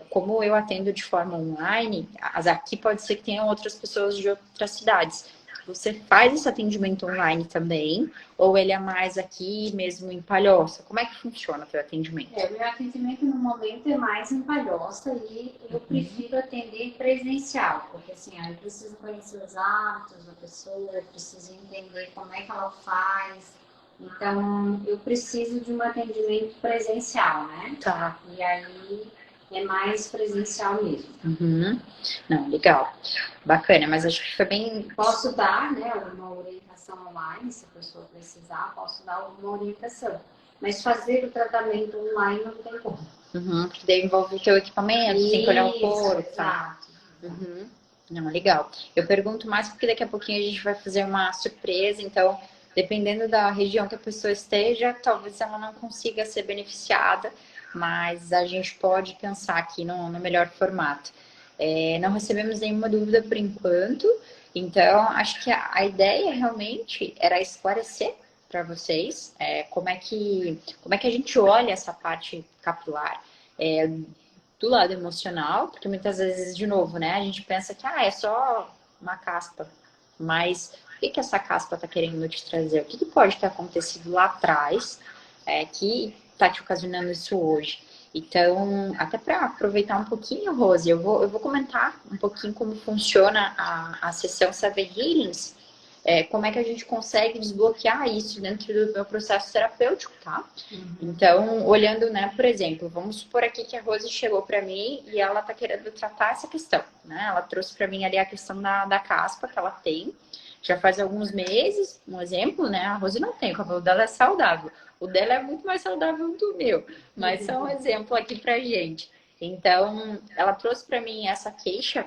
Como eu atendo de forma online, aqui pode ser que tenham outras pessoas de outras cidades. Você faz esse atendimento online também? Ou ele é mais aqui mesmo em Palhoça? Como é que funciona o teu atendimento? O meu atendimento no momento é mais em Palhoça e eu prefiro atender presencial, porque assim, eu preciso conhecer os hábitos da pessoa, eu preciso entender como é que ela faz. Então, eu preciso de um atendimento presencial, né? Tá. E aí é mais presencial mesmo. Uhum. Não, legal. Bacana, mas acho que foi bem... Posso dar, né, uma orientação online, se a pessoa precisar, posso dar alguma orientação. Mas fazer o tratamento online não tem como. Uhum, porque daí envolve o teu equipamento, tem que olhar o corpo, tá? Exato. Uhum. Não, legal. Eu pergunto mais porque daqui a pouquinho a gente vai fazer uma surpresa, então, dependendo da região que a pessoa esteja, talvez ela não consiga ser beneficiada, mas a gente pode pensar aqui no melhor formato. Não recebemos nenhuma dúvida por enquanto, então acho que a ideia realmente era esclarecer para vocês como é que a gente olha essa parte capilar. Do lado emocional, porque muitas vezes, de novo, né, a gente pensa que é só uma caspa, mas o que essa caspa está querendo te trazer? O que pode ter acontecido lá atrás que está te ocasionando isso hoje? Então, até para aproveitar um pouquinho, Rose, eu vou comentar um pouquinho como funciona a sessão Seven Healings, como é que a gente consegue desbloquear isso dentro do meu processo terapêutico, tá? Uhum. Então, olhando, né, por exemplo, vamos supor aqui que a Rose chegou para mim e ela tá querendo tratar essa questão, né? Ela trouxe para mim ali a questão da caspa que ela tem, já faz alguns meses, um exemplo, né? A Rose não tem, o cabelo dela é saudável. O dela é muito mais saudável do meu, mas só um exemplo aqui pra gente. Então, ela trouxe para mim essa queixa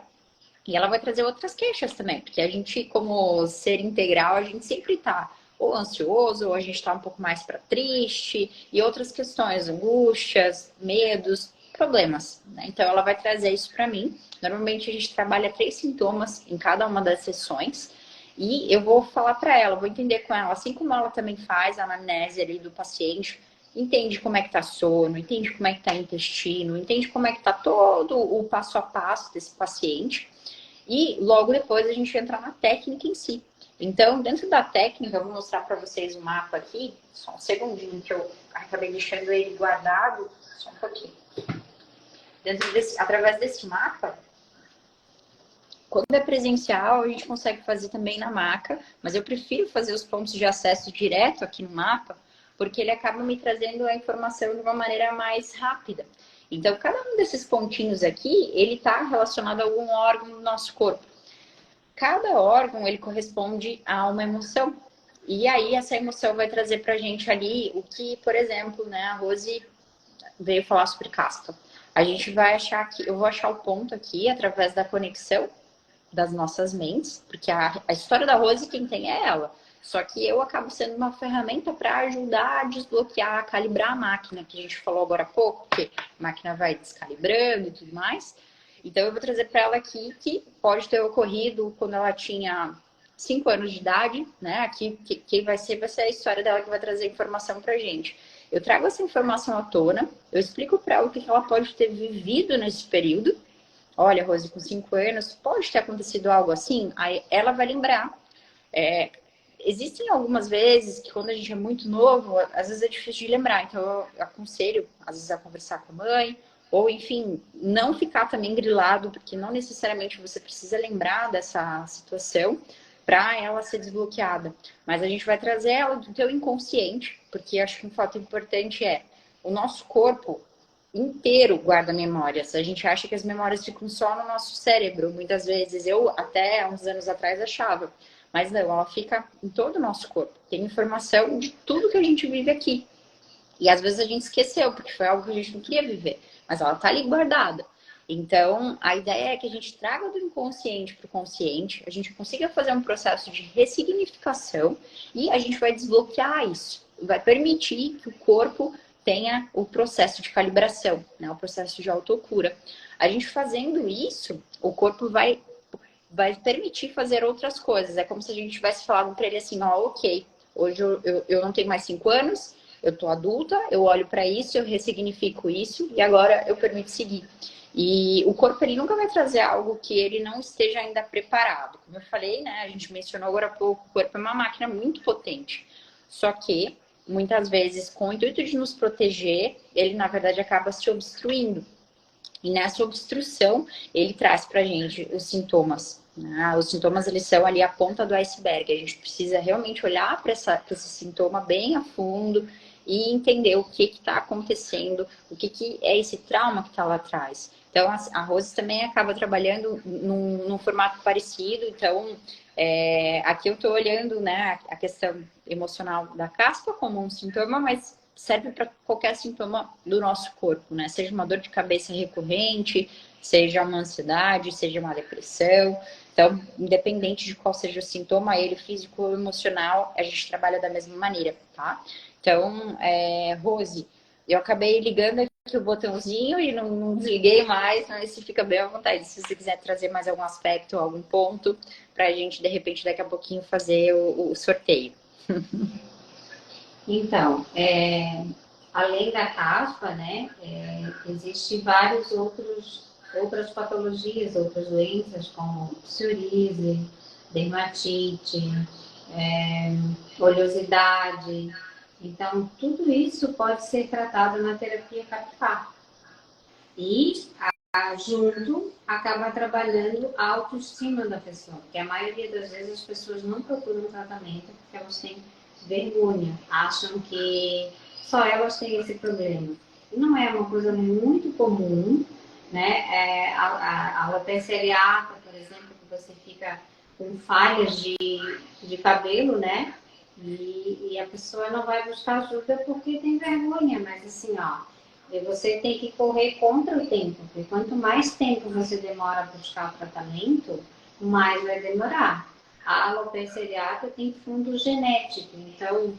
e ela vai trazer outras queixas também, porque a gente, como ser integral, a gente sempre tá ou ansioso, ou a gente tá um pouco mais para triste, e outras questões, angústias, medos, problemas, né? Então ela vai trazer isso para mim. Normalmente a gente trabalha 3 sintomas em cada uma das sessões, e eu vou falar para ela, vou entender com ela, assim como ela também faz a anamnese ali do paciente, entende como é que tá sono, entende como é que tá intestino, entende como é que tá todo o passo a passo desse paciente. E logo depois a gente entra na técnica em si. Então, dentro da técnica, eu vou mostrar para vocês o mapa aqui. Só um segundinho que eu acabei deixando ele guardado. Só um pouquinho. Através desse mapa, quando é presencial, a gente consegue fazer também na maca, mas eu prefiro fazer os pontos de acesso direto aqui no mapa, porque ele acaba me trazendo a informação de uma maneira mais rápida. Então, cada um desses pontinhos aqui, ele está relacionado a algum órgão do nosso corpo. Cada órgão, ele corresponde a uma emoção. E aí, essa emoção vai trazer pra gente ali o que, por exemplo, né, a Rose veio falar sobre caspa. A gente vai achar que, eu vou achar o ponto aqui, através da conexão das nossas mentes, porque a história da Rose, quem tem é ela. Só que eu acabo sendo uma ferramenta para ajudar a desbloquear, a calibrar a máquina, que a gente falou agora há pouco, porque a máquina vai descalibrando e tudo mais. Então, eu vou trazer para ela aqui que pode ter ocorrido quando ela tinha 5 anos de idade, né? Aqui, quem vai ser a história dela que vai trazer informação pra gente. Eu trago essa informação à tona, eu explico para ela o que ela pode ter vivido nesse período. Olha, Rose, com 5 anos, pode ter acontecido algo assim? Aí ela vai lembrar. Existem algumas vezes que quando a gente é muito novo, às vezes é difícil de lembrar. Então, eu aconselho, às vezes, a conversar com a mãe, ou, enfim, não ficar também grilado, porque não necessariamente você precisa lembrar dessa situação para ela ser desbloqueada. Mas a gente vai trazer ela do teu inconsciente, porque acho que um fato importante é o nosso corpo inteiro guarda memórias. A gente acha que as memórias ficam só no nosso cérebro. Muitas vezes, eu até uns anos atrás achava, mas não, ela fica em todo o nosso corpo. Tem informação de tudo que a gente vive aqui. E às vezes a gente esqueceu, porque foi algo que a gente não queria viver. Mas ela tá ali guardada. Então, a ideia é que a gente traga do inconsciente para o consciente, a gente consiga fazer um processo de ressignificação e a gente vai desbloquear isso. Vai permitir que o corpo tenha o processo de calibração, né? O processo de autocura. A gente fazendo isso, o corpo vai permitir fazer outras coisas. É como se a gente tivesse falado para ele assim, ó, ok, hoje eu não tenho mais 5 anos, eu tô adulta, eu olho para isso, eu ressignifico isso e agora eu permito seguir. E o corpo, ele nunca vai trazer algo que ele não esteja ainda preparado. Como eu falei, né, a gente mencionou agora há pouco, o corpo é uma máquina muito potente. Só que, muitas vezes, com o intuito de nos proteger, ele, na verdade, acaba se obstruindo. E nessa obstrução, ele traz pra gente os sintomas. Né? Os sintomas, eles são ali a ponta do iceberg. A gente precisa realmente olhar para esse sintoma bem a fundo e entender o que está acontecendo, o que é esse trauma que está lá atrás. Então, a Rose também acaba trabalhando num formato parecido. Então, aqui eu estou olhando, né, a questão emocional da caspa como um sintoma, mas serve para qualquer sintoma do nosso corpo, né? Seja uma dor de cabeça recorrente, seja uma ansiedade, seja uma depressão. Então, independente de qual seja o sintoma, ele físico ou emocional, a gente trabalha da mesma maneira, tá? Então, Rose, eu acabei ligando aqui o botãozinho e não desliguei mais, mas se fica bem à vontade. Se você quiser trazer mais algum aspecto, algum ponto, para a gente, de repente, daqui a pouquinho fazer o sorteio. Então, além da caspa, né, existem outras patologias, outras doenças, como psoríase, dermatite, oleosidade. Então, tudo isso pode ser tratado na terapia capilar. E, junto, acaba trabalhando a autoestima da pessoa, porque a maioria das vezes as pessoas não procuram tratamento porque elas têm vergonha, acham que só elas têm esse problema. E não é uma coisa muito comum, né? A alopecia areata, por exemplo, que você fica com falhas de cabelo, né? E a pessoa não vai buscar ajuda porque tem vergonha, mas assim, ó, você tem que correr contra o tempo, porque quanto mais tempo você demora a buscar o tratamento, mais vai demorar. A alopecia areata tem fundo genético, então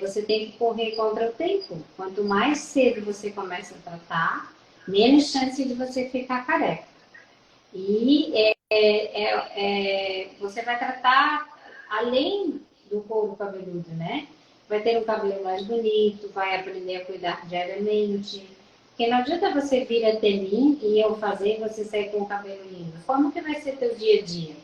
você tem que correr contra o tempo. Quanto mais cedo você começa a tratar, menos chance de você ficar careca. E você vai tratar além do couro cabeludo, né? Vai ter um cabelo mais bonito, vai aprender a cuidar diariamente. Porque não adianta você vir até mim e eu fazer você sair com o cabelo lindo. Como que vai ser teu dia a dia?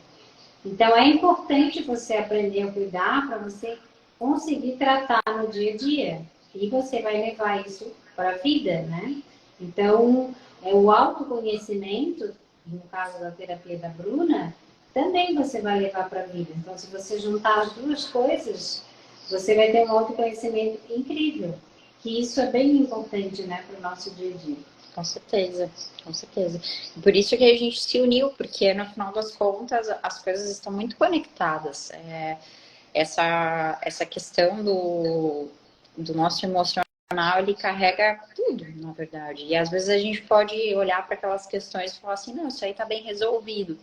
Então, é importante você aprender a cuidar para você conseguir tratar no dia a dia. E você vai levar isso para a vida, né? Então, o autoconhecimento, no caso da terapia da Bruna, também você vai levar para a vida. Então, se você juntar as duas coisas, você vai ter um autoconhecimento incrível. Que isso é bem importante, né, para o nosso dia a dia. Com certeza, com certeza. Por isso que a gente se uniu, porque no final das contas as coisas estão muito conectadas. Essa questão do nosso emocional, ele carrega tudo, na verdade. E às vezes a gente pode olhar para aquelas questões e falar assim, não, isso aí está bem resolvido.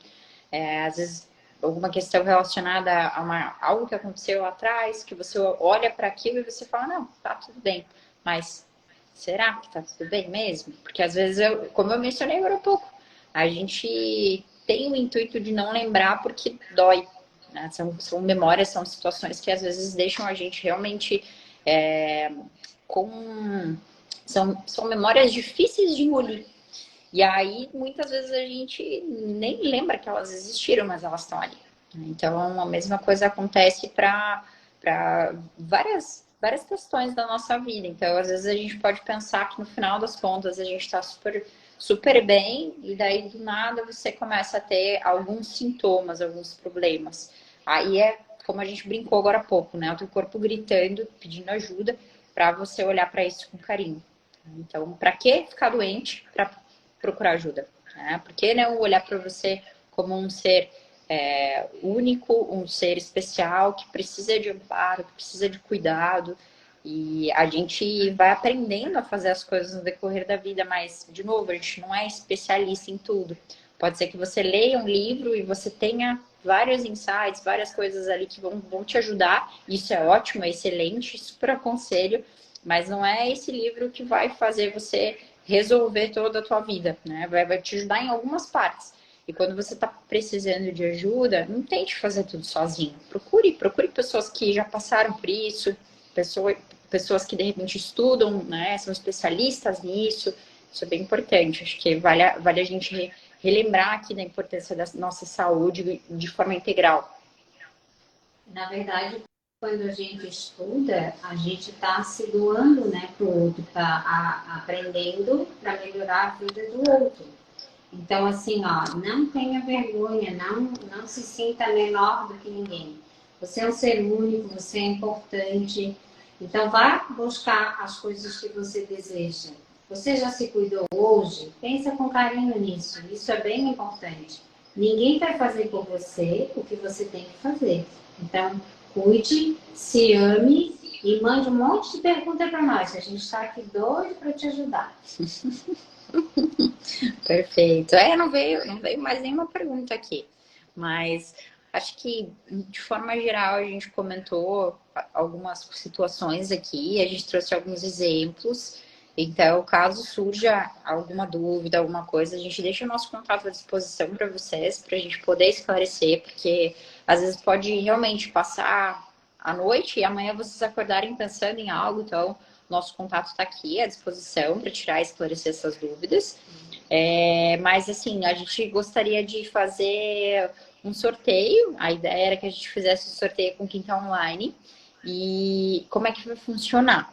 Às vezes alguma questão relacionada a algo que aconteceu lá atrás, que você olha para aquilo e você fala, não, tá tudo bem. Mas será que tá tudo bem mesmo? Porque às vezes, como eu mencionei agora há pouco, a gente tem o intuito de não lembrar porque dói, né? São memórias, são situações que às vezes deixam a gente realmente com... São memórias difíceis de engolir. E aí, muitas vezes, a gente nem lembra que elas existiram, mas elas estão ali. Então, a mesma coisa acontece para várias questões da nossa vida. Então, às vezes, a gente pode pensar que no final das contas a gente está super bem, e daí do nada você começa a ter alguns sintomas, alguns problemas. Aí é como a gente brincou agora há pouco, né? O teu corpo gritando, pedindo ajuda, para você olhar para isso com carinho. Então, para que ficar doente? Para procurar ajuda. Né? Por que não olhar para você como um ser único, um ser especial, que precisa de amparo, que precisa de cuidado. E a gente vai aprendendo a fazer as coisas no decorrer da vida, mas, de novo, a gente não é especialista em tudo. Pode ser que você leia um livro e você tenha vários insights, várias coisas ali que vão te ajudar. Isso é ótimo, é excelente, super aconselho, mas não é esse livro que vai fazer você resolver toda a tua vida, né? Vai te ajudar em algumas partes. E quando você está precisando de ajuda, não tente fazer tudo sozinho. Procure pessoas que já passaram por isso, pessoas que de repente estudam, né? São especialistas nisso. Isso é bem importante. Acho que vale a gente relembrar aqui da importância da nossa saúde de forma integral. Na verdade, quando a gente estuda, a gente está se doando, né, para o outro, está aprendendo para melhorar a vida do outro. Então, assim, ó, não tenha vergonha, não se sinta menor do que ninguém. Você é um ser único, você é importante. Então, vá buscar as coisas que você deseja. Você já se cuidou hoje? Pensa com carinho nisso. Isso é bem importante. Ninguém vai fazer por você o que você tem que fazer. Então, cuide, se ame e mande um monte de perguntas para nós. A gente está aqui doido para te ajudar. Perfeito. Não veio mais nenhuma pergunta aqui, mas acho que de forma geral a gente comentou algumas situações aqui, a gente trouxe alguns exemplos. Então, caso surja alguma dúvida, alguma coisa, a gente deixa o nosso contato à disposição para vocês, para a gente poder esclarecer, porque às vezes pode realmente passar a noite e amanhã vocês acordarem pensando em algo, então nosso contato está aqui à disposição para tirar e esclarecer essas dúvidas. Mas assim, a gente gostaria de fazer um sorteio. A ideia era que a gente fizesse o sorteio com Quinta Online. E como é que vai funcionar?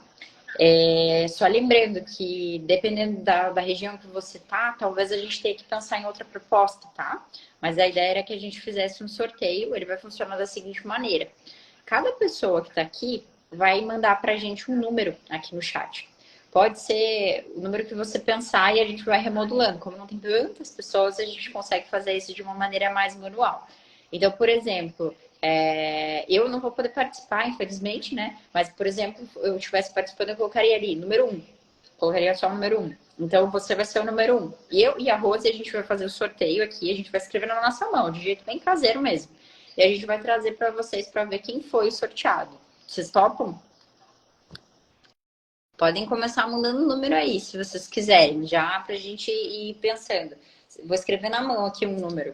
Só lembrando que, dependendo da região que você tá, talvez a gente tenha que pensar em outra proposta, tá? Mas a ideia era que a gente fizesse um sorteio. Ele vai funcionar da seguinte maneira: cada pessoa que está aqui vai mandar para a gente um número aqui no chat. Pode ser o número que você pensar e a gente vai remodulando. Como não tem tantas pessoas, a gente consegue fazer isso de uma maneira mais manual. Então, por exemplo, eu não vou poder participar, infelizmente, né? Mas, por exemplo, eu estivesse participando, eu colocaria ali, número 1. Colocaria só o número 1. Então, você vai ser o número 1. E eu e a Rose, a gente vai fazer o sorteio aqui, a gente vai escrever na nossa mão, de jeito bem caseiro mesmo. E a gente vai trazer para vocês para ver quem foi sorteado. Vocês topam? Podem começar mandando o número aí, se vocês quiserem, já para a gente ir pensando. Vou escrever na mão aqui um número.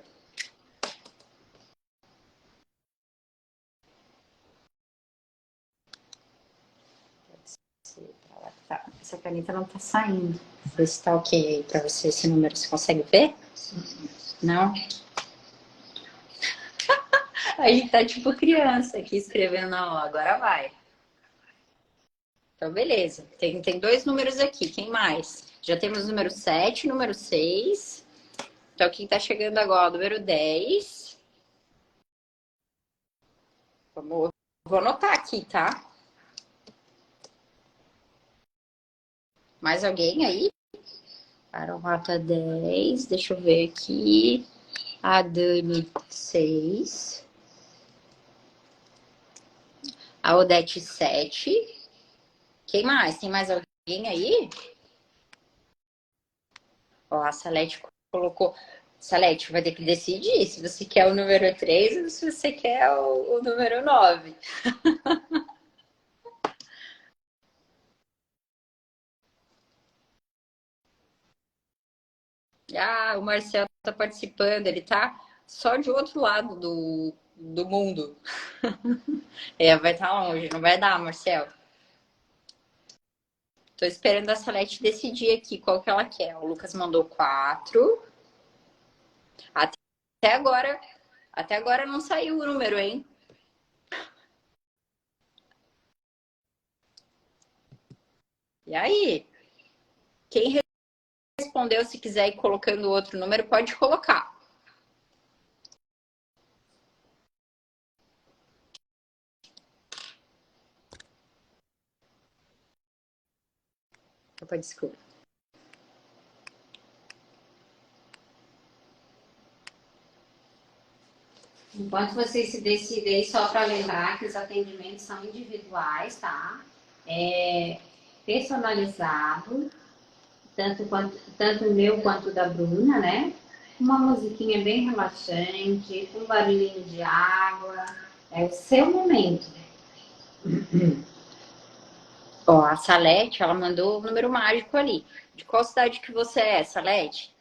Tá. Essa caneta não tá saindo. Vê se tá ok para você esse número. Você consegue ver? Não? Aí tá tipo criança aqui escrevendo na mão. Agora vai. Então, beleza. Tem dois números aqui. Quem mais? Já temos o número 7, número 6. Então, quem tá chegando agora, o número 10. Vou anotar aqui, tá? Mais alguém aí? Para o Rota 10. Deixa eu ver aqui. A Dani, 6. A Odete, 7. Quem mais? Tem mais alguém aí? Ó, a Salete colocou. Salete, vai ter que decidir se você quer o número 3 ou se você quer o número 9. Ah, o Marcelo tá participando, ele tá só de outro lado do mundo. É, vai estar longe, não vai dar, Marcelo. Tô esperando a Salete decidir aqui qual que ela quer. O Lucas mandou 4. Até agora não saiu o número, hein? E aí? Quem respondeu, se quiser ir colocando outro número, pode colocar. Opa, desculpa. Enquanto vocês se decidem, só para lembrar que os atendimentos são individuais, tá? Personalizado, tanto o meu quanto o da Bruna, né? Uma musiquinha bem relaxante, um barulhinho de água. É o seu momento. Ó, a Salete, ela mandou o número mágico ali. De qual cidade que você é, Salete?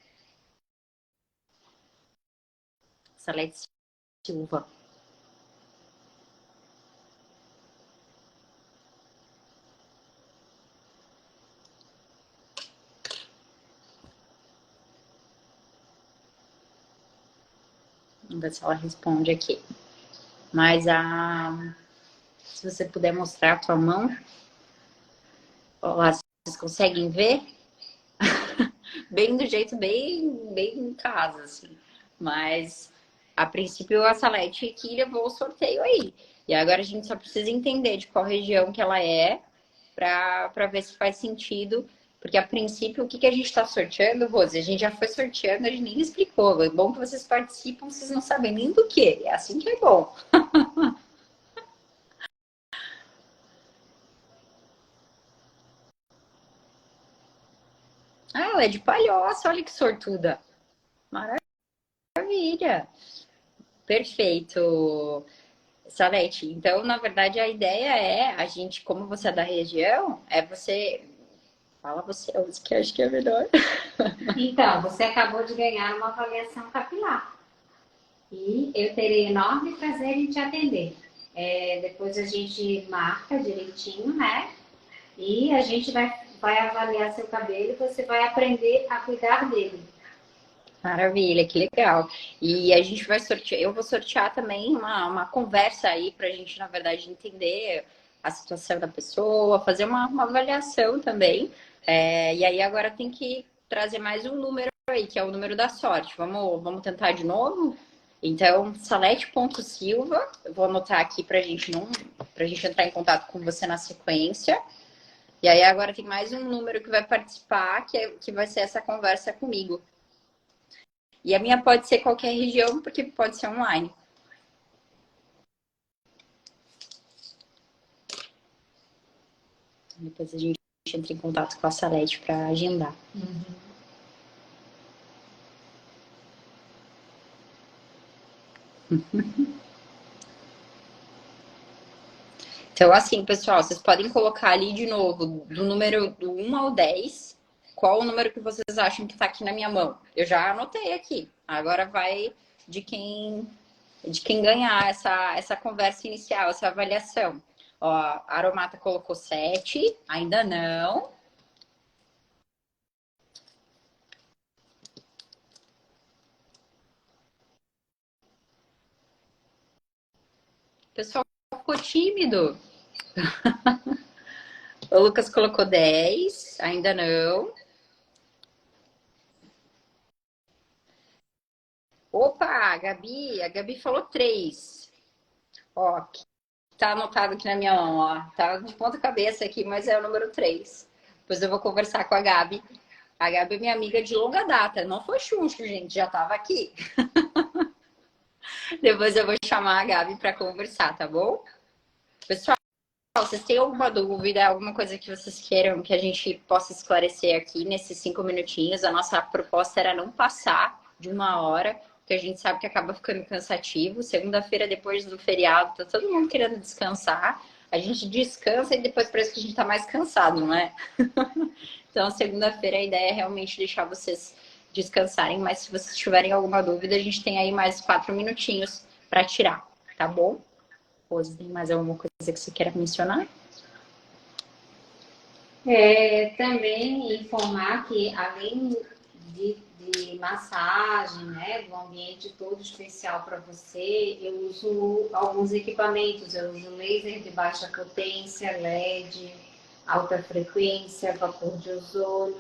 Salete Silva. Vamos ver se ela responde aqui. Mas se você puder mostrar a tua mão. Ó, lá, vocês conseguem ver? Bem do jeito, bem em casa, assim. Mas, a princípio, a Salete que levou o sorteio aí. E agora a gente só precisa entender de qual região que ela é, para ver se faz sentido. Porque, a princípio, o que a gente está sorteando, Rose? A gente já foi sorteando, a gente nem explicou. É bom que vocês participam, vocês não sabem nem do que. É assim que é bom. Ah, ela é de Palhoça, olha que sortuda. Maravilha. Perfeito. Salete, então, na verdade, a ideia é, a gente, como você é da região, é você. Fala você, que acho que é melhor. Então, você acabou de ganhar uma avaliação capilar. E eu terei enorme prazer em te atender. Depois a gente marca direitinho, né? E a gente vai avaliar seu cabelo e você vai aprender a cuidar dele. Maravilha, que legal. E a gente vai sortear, eu vou sortear também uma conversa aí para a gente, na verdade, entender a situação da pessoa, fazer uma avaliação também. E aí agora tem que trazer mais um número aí, que é o número da sorte. Vamos tentar de novo? Então, salete.silva, eu vou anotar aqui pra gente entrar em contato com você na sequência. E aí agora tem mais um número que vai participar, que vai ser essa conversa comigo. E a minha pode ser qualquer região, porque pode ser online. Depois a gente entra em contato com a Salete para agendar. Então, assim, pessoal, vocês podem colocar ali de novo, do número do 1 ao 10, qual o número que vocês acham que está aqui na minha mão. Eu já anotei aqui. Agora vai de quem ganhar essa conversa inicial, essa avaliação. Ó, a Aromata colocou 7, ainda não. O pessoal ficou tímido. O Lucas colocou 10, ainda não. Opa, a Gabi falou 3. Ó, tá anotado aqui na minha mão, ó. Tá de ponta cabeça aqui, mas é o número 3. Depois eu vou conversar com a Gabi. A Gabi é minha amiga de longa data. Não foi chuncho, gente, já tava aqui. Depois eu vou chamar a Gabi para conversar, tá bom? Pessoal, vocês têm alguma dúvida, alguma coisa que vocês queiram que a gente possa esclarecer aqui nesses 5 minutinhos? A nossa proposta era não passar de 1 hora, porque a gente sabe que acaba ficando cansativo. Segunda-feira, depois do feriado, tá todo mundo querendo descansar. A gente descansa e depois parece que a gente tá mais cansado, não é? Então, segunda-feira, a ideia é realmente deixar vocês descansarem, mas se vocês tiverem alguma dúvida, a gente tem aí mais 4 minutinhos para tirar. tá bom? Rose, tem mais alguma coisa que você queira mencionar? Também informar que, além de massagem, né, do ambiente todo especial para você, eu uso alguns equipamentos. Eu uso laser de baixa potência, LED, alta frequência, vapor de ozônio.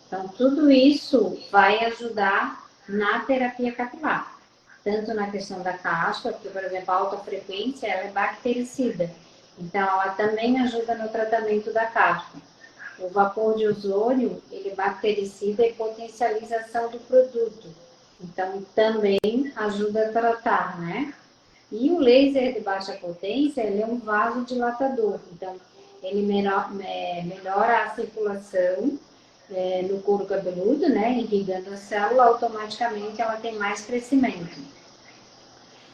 Então, tudo isso vai ajudar na terapia capilar. Tanto na questão da caspa, porque, por exemplo, a alta frequência ela é bactericida. Então, ela também ajuda no tratamento da caspa. O vapor de ozônio, ele bactericida e potencializa a ação do produto. Então, também ajuda a tratar, né? E o laser de baixa potência, ele é um vasodilatador. Então, ele melhora a circulação no couro cabeludo, né? Irrigando a célula, automaticamente ela tem mais crescimento.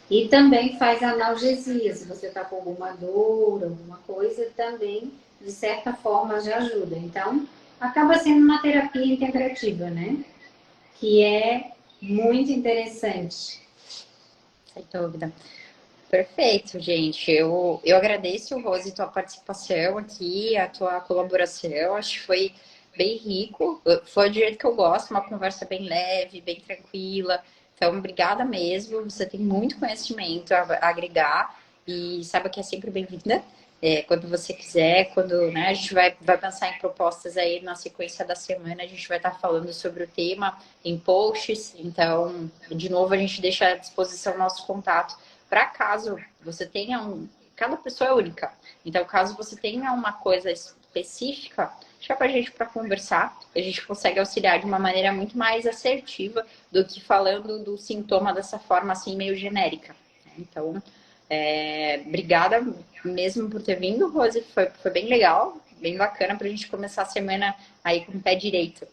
E também faz analgesia. Se você está com alguma dor, alguma coisa, também, de certa forma, já ajuda. Então, acaba sendo uma terapia integrativa, né? Que é muito interessante. Sem dúvida. Perfeito, gente. Eu agradeço, Rose, tua participação aqui, a tua colaboração. Acho que foi bem rico. Foi do jeito que eu gosto, uma conversa bem leve, bem tranquila. Então, obrigada mesmo. Você tem muito conhecimento a agregar e saiba que é sempre bem-vinda. Quando você quiser, quando, né, a gente vai pensar em propostas aí na sequência da semana, a gente vai estar falando sobre o tema em posts. Então, de novo, a gente deixa à disposição o nosso contato para caso você tenha cada pessoa é única. Então, caso você tenha uma coisa específica, chama a gente para conversar. A gente consegue auxiliar de uma maneira muito mais assertiva do que falando do sintoma dessa forma assim meio genérica. Então, obrigada mesmo por ter vindo, Rose. Foi bem legal, bem bacana para a gente começar a semana aí com o pé direito.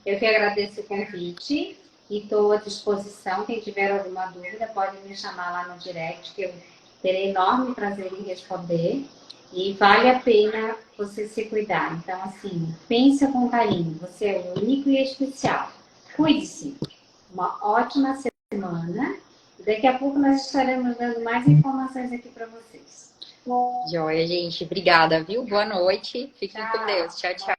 Eu que agradeço o convite e estou à disposição. Quem tiver alguma dúvida, pode me chamar lá no direct, que eu terei enorme prazer em responder. E vale a pena você se cuidar. Então, assim, pensa com carinho. Você é único e especial. Cuide-se. Uma ótima semana. Daqui a pouco nós estaremos dando mais informações aqui para vocês. Joia, gente. Obrigada, viu? Boa noite. Fiquem com Tchau. Deus. Tchau, tchau.